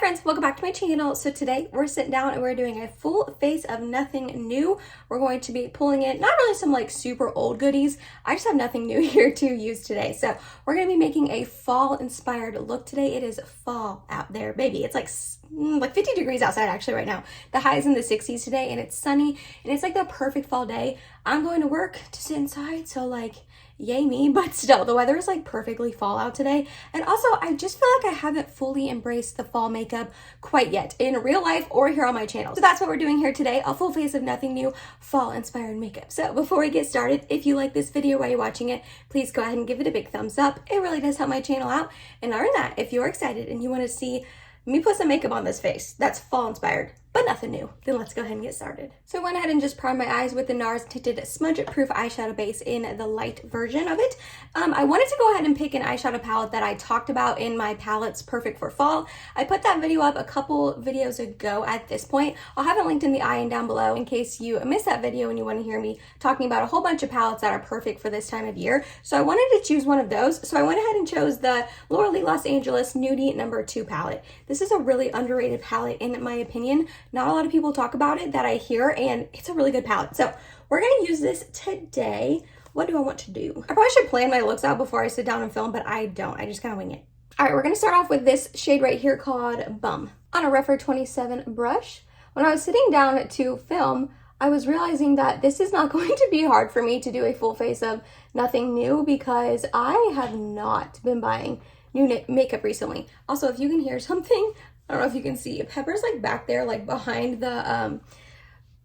friends, welcome back to my channel. So today we're sitting down and we're doing a full face of nothing new. We're going to be pulling in not really some like super old goodies. I just have nothing new here to use today. So we're going to be making a fall inspired look today. It is fall out there, baby. It's like 50 degrees outside actually right now. The high is in the 60s today and it's sunny and it's like the perfect fall day. I'm going to work to sit inside, so like yay me, but still the weather is like perfectly fall out today. And also I just feel like I haven't fully embraced the fall makeup quite yet in real life or here on my channel. So that's what we're doing here today, a full face of nothing new fall inspired makeup. So before we get started, if you like this video while you're watching it, please go ahead and give it a big thumbs up. It really does help my channel out. And other than that, if you're excited and you want to see me put some makeup on this face that's fall inspired but nothing new, then let's go ahead and get started. So I went ahead and just primed my eyes with the NARS tinted smudge proof eyeshadow base in the light version of it. I wanted to go ahead and pick an eyeshadow palette that I talked about in my palettes perfect for fall. I put that video up a couple videos ago at this point. I'll have it linked in the eye and down below in case you missed that video and you want to hear me talking about a whole bunch of palettes that are perfect for this time of year. So I wanted to choose one of those, so I went ahead and chose the Laura Lee Los Angeles Nudie No. 2 palette. This is a really underrated palette in my opinion. Not a lot of people talk about it that I hear, and it's a really good palette. So we're going to use this today. What do I want to do? I probably should plan my looks out before I sit down and film, but I don't. I just kind of wing it. All right, we're going to start off with this shade right here called Bum on a Referral 27 brush. When I was sitting down to film, I was realizing that this is not going to be hard for me to do a full face of nothing new because I have not been buying new makeup recently. Also, if you can hear something, I don't know if you can see, Pepper's like back there, like behind the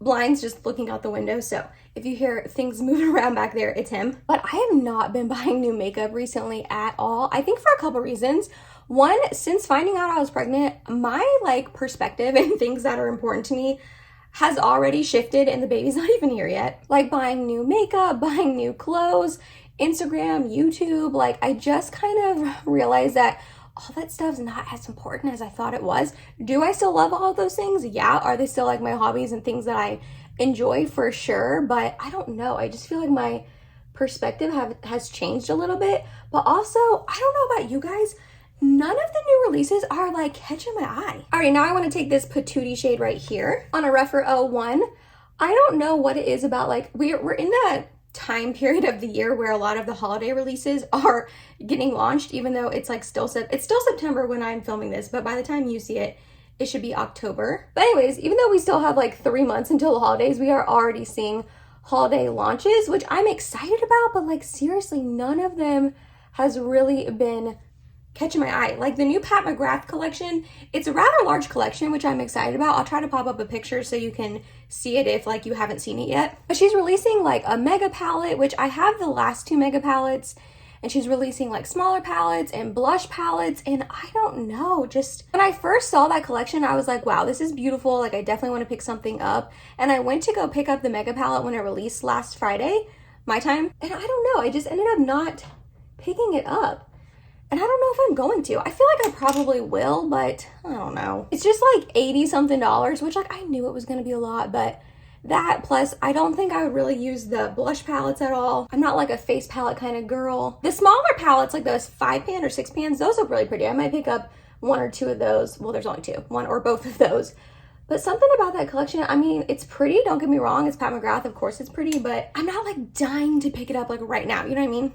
blinds, just looking out the window. So if you hear things moving around back there, it's him. But I have not been buying new makeup recently at all. I think for a couple reasons. One, since finding out I was pregnant, my like perspective and things that are important to me has already shifted and the baby's not even here yet. Like buying new makeup, buying new clothes, Instagram, YouTube, like I just kind of realized that all that stuff's not as important as I thought it was. Do I still love all of those things? Yeah. Are they still like my hobbies and things that I enjoy? For sure. But I don't know. I just feel like my perspective has changed a little bit. But also, I don't know about you guys, none of the new releases are like catching my eye. All right, now I want to take this Patootie shade right here on a Referral 01. I don't know what it is about, like we're in that time period of the year where a lot of the holiday releases are getting launched, even though it's like still September when I'm filming this, but by the time you see it, it should be October. But anyways, even though we still have like 3 months until the holidays, we are already seeing holiday launches, which I'm excited about, but like seriously, none of them has really been catching my eye. Like the new Pat McGrath collection, it's a rather large collection, which I'm excited about. I'll try to pop up a picture so you can see it if like you haven't seen it yet. But she's releasing like a mega palette, which I have the last 2 mega palettes, and she's releasing like smaller palettes and blush palettes, and I don't know, just when I first saw that collection, I was like, wow, this is beautiful. Like I definitely want to pick something up. And I went to go pick up the mega palette when it released last Friday, my time, and I don't know, I just ended up not picking it up. And I don't know if I'm going to. I feel like I probably will, but I don't know. It's just like $80 something, which like I knew it was going to be a lot, but that plus I don't think I would really use the blush palettes at all. I'm not like a face palette kind of girl. The smaller palettes, like those 5-pan or 6-pans, those look really pretty. I might pick up 1 or 2 of those. Well, there's only 2, 1 or both of those. But something about that collection, I mean, it's pretty, don't get me wrong. It's Pat McGrath, of course it's pretty, but I'm not like dying to pick it up like right now. You know what I mean?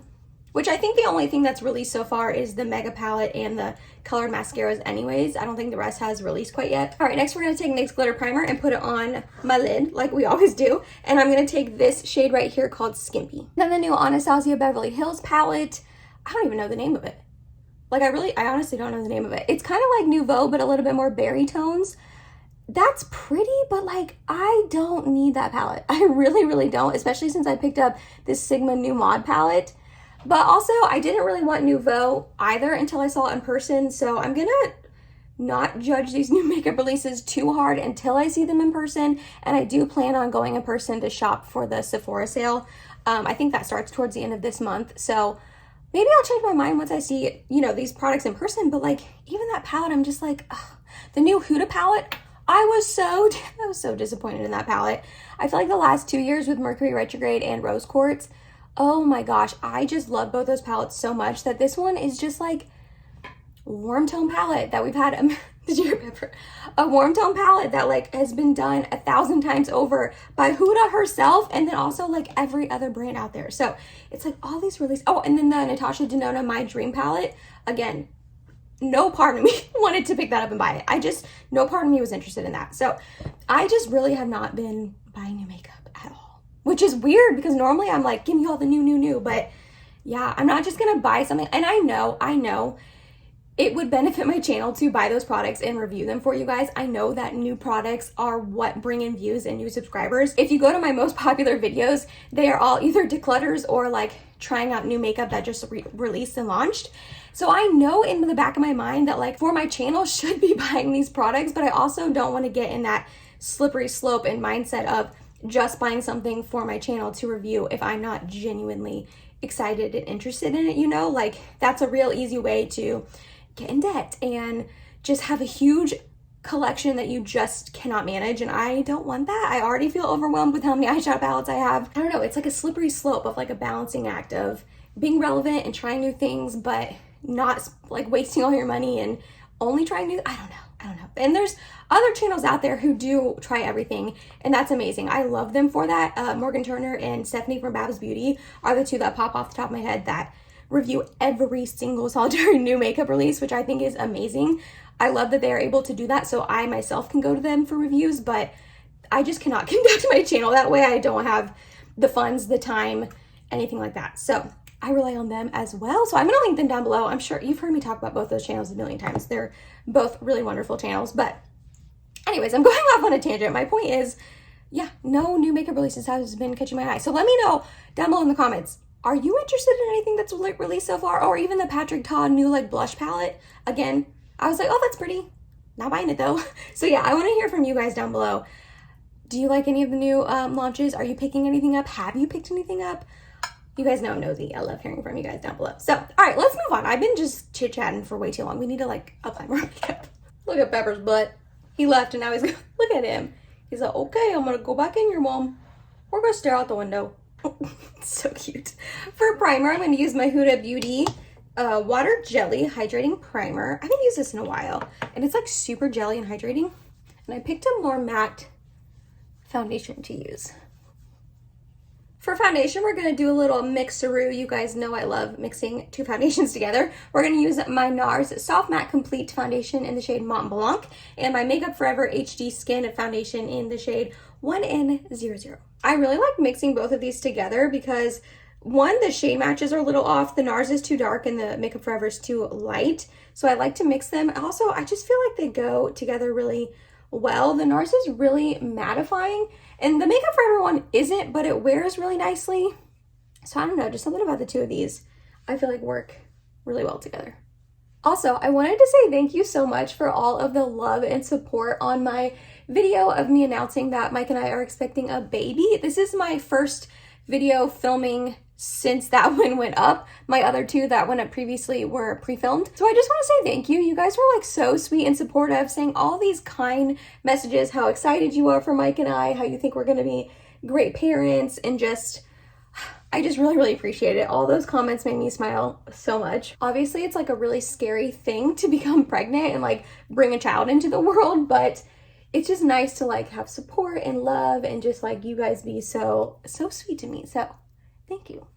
Which I think the only thing that's released so far is the mega palette and the colored mascaras anyways. I don't think the rest has released quite yet. All right, next we're going to take NYX glitter primer and put it on my lid like we always do. And I'm going to take this shade right here called Skimpy. Then the new Anastasia Beverly Hills palette. I don't even know the name of it. Like I honestly don't know the name of it. It's kind of like Nouveau, but a little bit more berry tones. That's pretty, but like I don't need that palette. I really, really don't, especially since I picked up this Sigma New Mod palette. But also, I didn't really want Nouveau either until I saw it in person, so I'm gonna not judge these new makeup releases too hard until I see them in person, and I do plan on going in person to shop for the Sephora sale. I think that starts towards the end of this month, so maybe I'll change my mind once I see, you know, these products in person, but like, even that palette, I'm just like, ugh. The new Huda palette, I was so disappointed in that palette. I feel like the last 2 years with Mercury Retrograde and Rose Quartz, oh my gosh, I just love both those palettes so much that this one is just like warm tone palette that we've had Did you remember? A warm tone palette that like has been done 1,000 times over by Huda herself, and then also like every other brand out there. So it's like all these releases. Oh, and then the Natasha Denona My Dream palette. Again, no part of me wanted to pick that up and buy it. No part of me was interested in that. So I just really have not been buying new makeup at all, which is weird because normally I'm like, give me all the new. But yeah, I'm not just gonna buy something. And I know it would benefit my channel to buy those products and review them for you guys. I know that new products are what bring in views and new subscribers. If you go to my most popular videos, they are all either declutters or like trying out new makeup that just released and launched. So I know in the back of my mind that like for my channel should be buying these products, but I also don't want to get in that slippery slope and mindset of just buying something for my channel to review if I'm not genuinely excited and interested in it, you know? Like that's a real easy way to get in debt and just have a huge collection that you just cannot manage, and I don't want that. I already feel overwhelmed with how many eyeshadow palettes I have. I don't know, it's like a slippery slope of like a balancing act of being relevant and trying new things, but not like wasting all your money and only trying new, I don't know. And there's other channels out there who do try everything, and that's amazing. I love them for that. Morgan Turner and Stephanie from Babs Beauty are the two that pop off the top of my head that review every single solitary new makeup release, which I think is amazing. I love that they are able to do that, so I myself can go to them for reviews, but I just cannot conduct my channel that way. I don't have the funds, the time, anything like that. So I rely on them as well. So I'm gonna link them down below. I'm sure you've heard me talk about both those channels a million times. They're both really wonderful channels. But anyways, I'm going off on a tangent. My point is, yeah, no new makeup releases has been catching my eye. So let me know down below in the comments. Are you interested in anything that's released so far? Or even the Patrick Ta new like blush palette? Again, I was like, oh, that's pretty. Not buying it though. So yeah, I want to hear from you guys down below. Do you like any of the new launches? Are you picking anything up? Have you picked anything up? You guys know I'm nosy. I love hearing from you guys down below. So, all right, let's move on. I've been just chit-chatting for way too long. We need to like apply more makeup. Look at Pepper's butt. He left and now he's going, look at him. He's like, okay, I'm going to go back in here, Mom. We're going to stare out the window. So cute. For primer, I'm going to use my Huda Beauty Water Jelly Hydrating Primer. I haven't used this in a while, and it's like super jelly and hydrating. And I picked a more matte foundation to use. For foundation, we're going to do a little mixeroo. You guys know I love mixing two foundations together. We're going to use my NARS Soft Matte Complete Foundation in the shade Mont Blanc and my Makeup Forever HD Skin Foundation in the shade 1N00. I really like mixing both of these together because one, the shade matches are a little off. The NARS is too dark and the Makeup Forever is too light. So I like to mix them. Also, I just feel like they go together really well. The NARS is really mattifying and the Makeup Forever one isn't, but it wears really nicely. So I don't know, just something about the two of these I feel like work really well together. Also, I wanted to say thank you so much for all of the love and support on my video of me announcing that Mike and I are expecting a baby. This is my first video filming since that one went up. My other two that went up previously were pre-filmed. So I just want to say thank you. You guys were like so sweet and supportive, saying all these kind messages, how excited you are for Mike and I, how you think we're going to be great parents, and just, I just really appreciate it. All those comments made me smile so much. Obviously, it's like a really scary thing to become pregnant and like bring a child into the world, but it's just nice to like have support and love and just like you guys be so sweet to me. So thank you.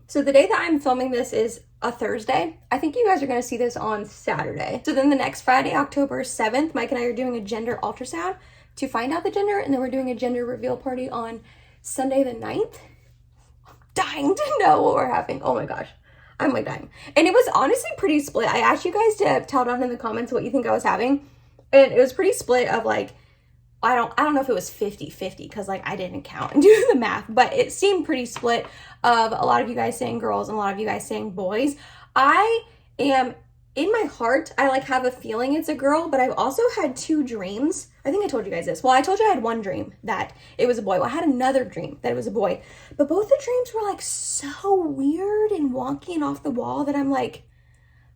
So the day that I'm filming this is a Thursday. I think you guys are going to see this on Saturday. So then the next Friday, October 7th, Mike and I are doing a gender ultrasound to find out the gender, and then we're doing a gender reveal party on Sunday the 9th. I'm dying to know what we're having. Oh my gosh. I'm like dying. And it was honestly pretty split. I asked you guys to tell down in the comments what you think I was having, and it was pretty split of like, I don't know if it was 50-50 because like I didn't count and do the math, but it seemed pretty split of a lot of you guys saying girls and a lot of you guys saying boys. I am, in my heart, I like have a feeling it's a girl, but I've also had two dreams. I think I told you guys this. Well, I told you I had one dream that it was a boy. Well, I had another dream that it was a boy, but both the dreams were like so weird and wonky and off the wall that I'm like,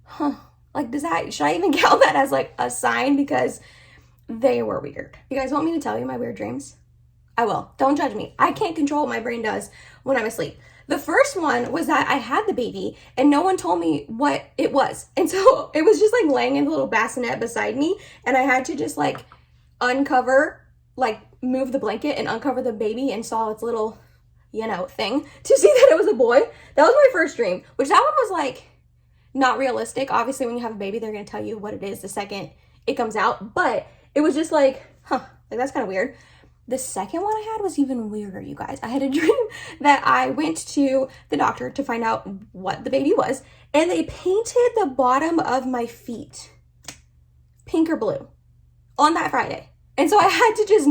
huh, like should I even count that as like a sign? Because they were weird. You guys want me to tell you my weird dreams? I will. Don't judge me. I can't control what my brain does when I'm asleep. The first one was that I had the baby and no one told me what it was. And so it was just like laying in a little bassinet beside me, and I had to just like uncover, like move the blanket and uncover the baby and saw its little, you know, thing to see that it was a boy. That was my first dream, which that one was like not realistic. Obviously, when you have a baby, they're going to tell you what it is the second it comes out, but it was just like, huh, like that's kind of weird. The second one I had was even weirder, you guys. I had a dream that I went to the doctor to find out what the baby was, and they painted the bottom of my feet pink or blue on that Friday. And so I had to just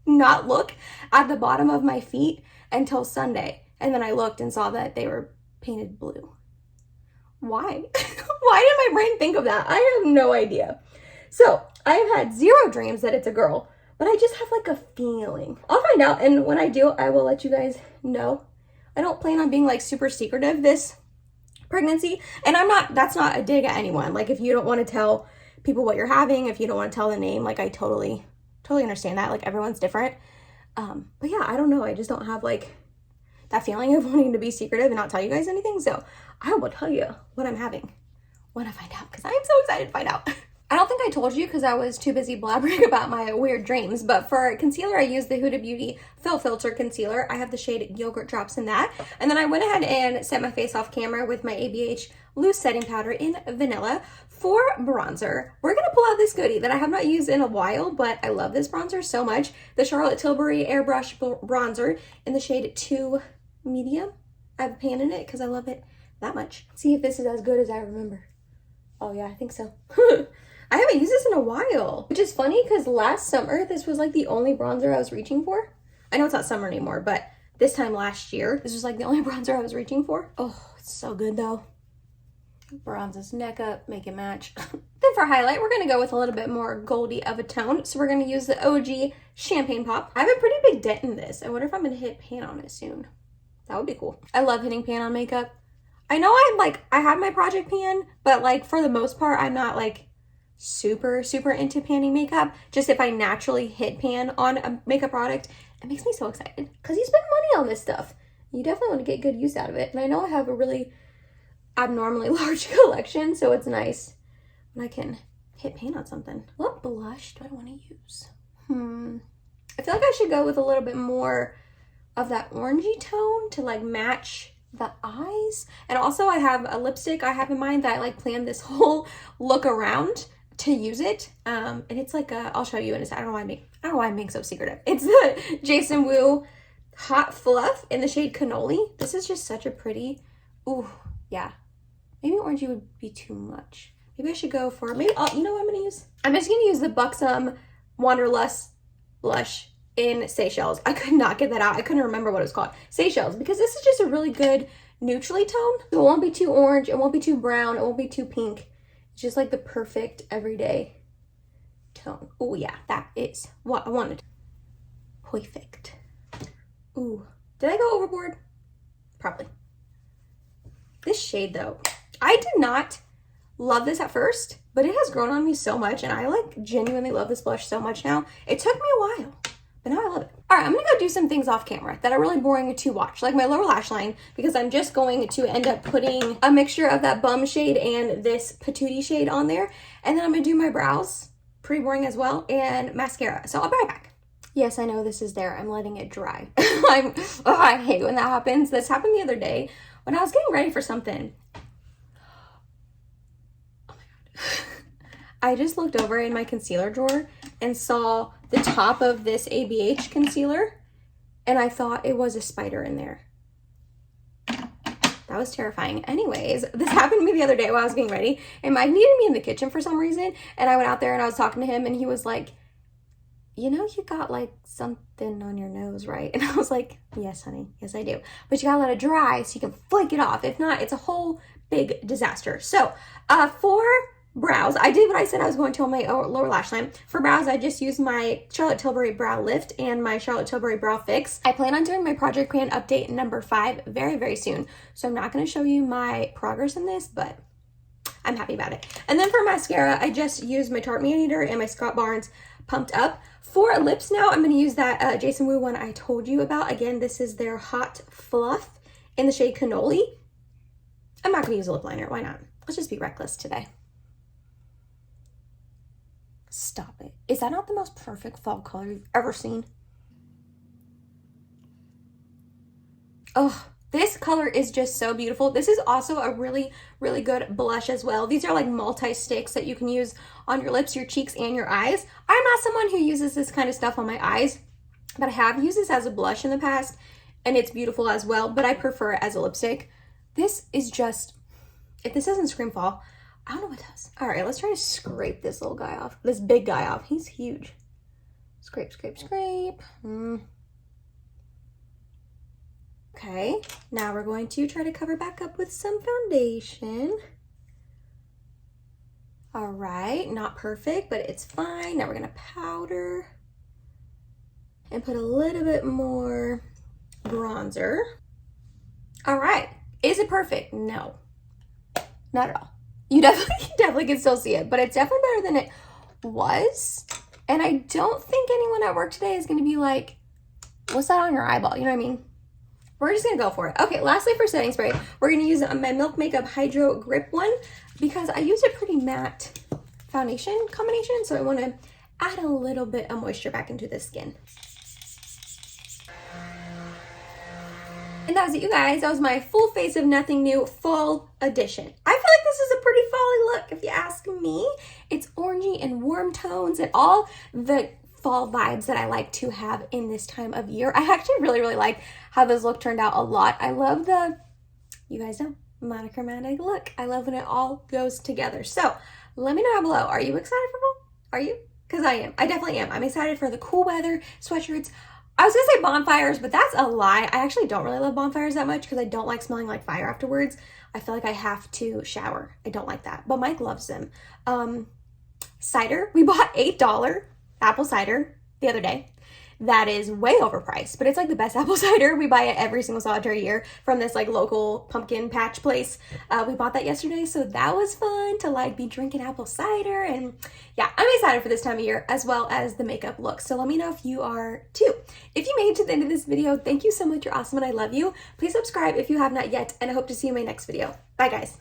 not look at the bottom of my feet until Sunday. And then I looked and saw that they were painted blue. Why? Why did my brain think of that? I have no idea. So I have had 0 dreams that it's a girl, but I just have like a feeling. I'll find out, and when I do, I will let you guys know. I don't plan on being like super secretive this pregnancy, and that's not a dig at anyone. Like, if you don't want to tell people what you're having, if you don't want to tell the name, like I totally understand that. Like, everyone's different. But yeah, I don't know. I just don't have like that feeling of wanting to be secretive and not tell you guys anything. So I will tell you what I'm having when I find out, because I am so excited to find out. I don't think I told you because I was too busy blabbering about my weird dreams, but for concealer, I used the Huda Beauty Fill Filter Concealer. I have the shade Yogurt Drops in that. And then I went ahead and set my face off camera with my ABH Loose Setting Powder in Vanilla. For bronzer, we're going to pull out this goodie that I have not used in a while, but I love this bronzer so much. The Charlotte Tilbury Airbrush Bronzer in the shade 2 Medium. I have a pan in it because I love it that much. See if this is as good as I remember. Oh yeah, I think so. I haven't used this in a while, which is funny because last summer, this was like the only bronzer I was reaching for. I know it's not summer anymore, but this time last year, this was like the only bronzer I was reaching for. Oh, it's so good though. Bronzes neck up, make it match. Then for highlight, we're gonna go with a little bit more goldy of a tone. So we're gonna use the OG Champagne Pop. I have a pretty big dent in this. I wonder if I'm gonna hit pan on it soon. That would be cool. I love hitting pan on makeup. I know I have my project pan, but like for the most part, I'm not like super into panning makeup. Just if I naturally hit pan on a makeup product, it makes me so excited because you spend money on this stuff. You definitely want to get good use out of it. And I know I have a really abnormally large collection, so it's nice when I can hit pan on something. What blush do I want to use? I feel like I should go with a little bit more of that orangey tone to like match the eyes. And also I have a lipstick I have in mind that I like planned this whole look around to use it. And it's like I'll show you in a second. I don't know why I'm being so secretive. It's the Jason Wu Hot Fluff in the shade Cannoli. This is just such a pretty, ooh, yeah. Maybe orangey would be too much. Maybe I should go for, maybe, you know what I'm gonna use? I'm just gonna use the Buxom Wanderlust blush in Seychelles. I could not get that out. I couldn't remember what it was called. Seychelles, because this is just a really good neutrally tone. It won't be too orange, it won't be too brown, it won't be too pink. It's just like the perfect everyday tone. Oh yeah, that is what I wanted. Perfect. Ooh, did I go overboard? Probably. This shade though, I did not love this at first, but it has grown on me so much, and I like genuinely love this blush so much now. It took me a while, but now I love it. All right, I'm gonna go do some things off camera that are really boring to watch, like my lower lash line, because I'm just going to end up putting a mixture of that Bum shade and this Patootie shade on there, and then I'm gonna do my brows, pretty boring as well, and mascara. So I'll be right back. Yes, I know this is there. I'm letting it dry. I hate when that happens. This happened the other day when I was getting ready for something. I just looked over in my concealer drawer and saw the top of this ABH concealer, and I thought it was a spider in there. That was terrifying. Anyways, this happened to me the other day while I was getting ready, and Mike needed me in the kitchen for some reason, and I went out there and I was talking to him, and he was like, you know, you got like something on your nose, right? And I was like, yes, honey, yes, I do. But you gotta let it dry so you can flake it off. If not, it's a whole big disaster. So for brows, I did what I said I was going to on my lower lash line. For brows, I just used my Charlotte Tilbury Brow Lift and my Charlotte Tilbury Brow Fix. I plan on doing my Project Pan update number 5 very, very soon. So I'm not going to show you my progress in this, but I'm happy about it. And then for mascara, I just used my Tarte Man Eater and my Scott Barnes Pumped Up. For lips now, I'm going to use that Jason Wu one I told you about. Again, this is their Hot Fluff in the shade Cannoli. I'm not gonna use a lip liner, why not? Let's just be reckless today. Stop it. Is that not the most perfect fall color you've ever seen? Oh, this color is just so beautiful. This is also a really, really good blush as well. These are like multi-sticks that you can use on your lips, your cheeks, and your eyes. I'm not someone who uses this kind of stuff on my eyes, but I have used this as a blush in the past, and it's beautiful as well, but I prefer it as a lipstick. This is just, if this doesn't scream fall, I don't know what does. All right, let's try to scrape this little guy off, this big guy off. He's huge. Scrape, scrape, scrape. Okay, now we're going to try to cover back up with some foundation. All right, not perfect, but it's fine. Now we're gonna powder and put a little bit more bronzer. All right, is it perfect? No, not at all. You definitely can still see it, but it's definitely better than it was. And I don't think anyone at work today is gonna be like, what's that on your eyeball? You know what I mean? We're just gonna go for it. Okay, lastly for setting spray, we're gonna use my Milk Makeup Hydro Grip one because I use a pretty matte foundation combination, so I wanna add a little bit of moisture back into the skin. And that was it, you guys. That was my full face of nothing new fall edition. I feel like this is a pretty fall-y look, if you ask me. It's orangey and warm tones and all the fall vibes that I like to have in this time of year. I actually really, really like how this look turned out a lot. I love the, you guys know, monochromatic look. I love when it all goes together. So let me know down below. Are you excited for fall? Are you? Because I am. I definitely am. I'm excited for the cool weather, sweatshirts. I was gonna say bonfires, but that's a lie. I actually don't really love bonfires that much because I don't like smelling like fire afterwards. I feel like I have to shower. I don't like that, but Mike loves them. Cider, we bought $8 apple cider the other day. That is way overpriced, but it's like the best apple cider. We buy it every single solitary year from this like local pumpkin patch place. We bought that yesterday, so that was fun to like be drinking apple cider. And yeah, I'm excited for this time of year as well as the makeup look. So let me know if you are too. If you made it to the end of this video, thank you so much. You're awesome and I love you. Please subscribe if you have not yet, and I hope to see you in my next video. Bye guys.